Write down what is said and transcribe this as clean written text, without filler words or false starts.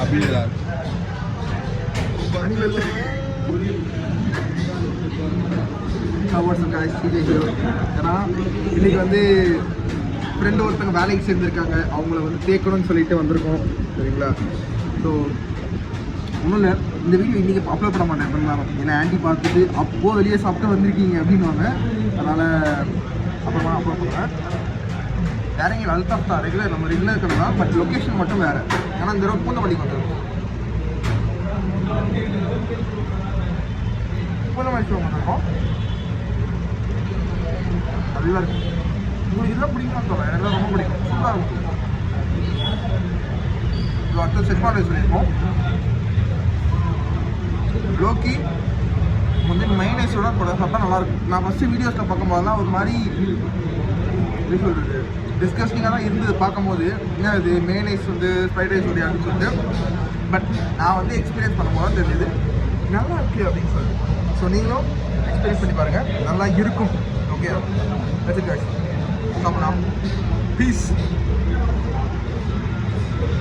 அப்படின்றார். ஏன்னா இன்னைக்கு வந்து ஃப்ரெண்டு ஒருத்தங்க வேலைக்கு சேர்ந்துருக்காங்க, அவங்கள வந்து தேக்கணும்னு சொல்லிட்டு வந்திருக்கோம். சரிங்களா? ஸோ ஒன்றும் இல்லை, இந்த வீடியோ இன்றைக்கி அப்லோட் பண்ண மாட்டேன் இருந்தாலும், ஏன்னா ஆண்டி பார்த்துட்டு அப்போது வெளியே சாப்பிட்டு வந்திருக்கீங்க அப்படின்வாங்க. அதனால் அப்புறமா அப்லோட் பண்ணுறேன். வேற எங்கே அல்தாஃப் தான் ரெகுலர், நம்ம ரெகுலர் இருக்கிறது தான், பட் லொக்கேஷன் மட்டும் வேறு. ஏன்னா இந்த ரோட் பூந்தமல்லிக்கு வந்துருக்கும். பூந்தமல்லி ஷோ பண்ணிருக்கோம். அதுதான் இருக்கும். உங்களுக்கு இதெல்லாம் பிடிக்குமான்னு சொல்கிறேன், எனக்கு ரொம்ப பிடிக்கும், சூப்பராக இருக்கும். இது அடுத்த செக்மான் ரைஸ் பண்ணியிருக்கோம். லோக்கி வந்து மைனஸோட கூட சாப்பிட்டா நல்லாயிருக்கும். நான் ஃபஸ்ட்டு வீடியோஸில் பார்க்கும்போதெல்லாம் ஒரு மாதிரி எப்படி சொல்கிறது, டிஸ்கஸ்டிங்காக தான் இருந்தது பார்க்கும்போது. ஏன்னா இது மைனஸ் வந்து ஃப்ரைட் ரைஸ் உடைய அப்படின்னு சொல்லிட்டு. பட் நான் வந்து எக்ஸ்பீரியன்ஸ் பண்ணும்போது தான் தெரியுது நல்லா இருக்குது அப்படின்னு சொல்லிட்டு. ஸோ நீங்களும் எக்ஸ்பீரியன்ஸ் பண்ணி பாருங்கள், நல்லா இருக்கும். ஓகே, வச்சுருக்காச்சு சாப்பிடலாம். பீஸ்.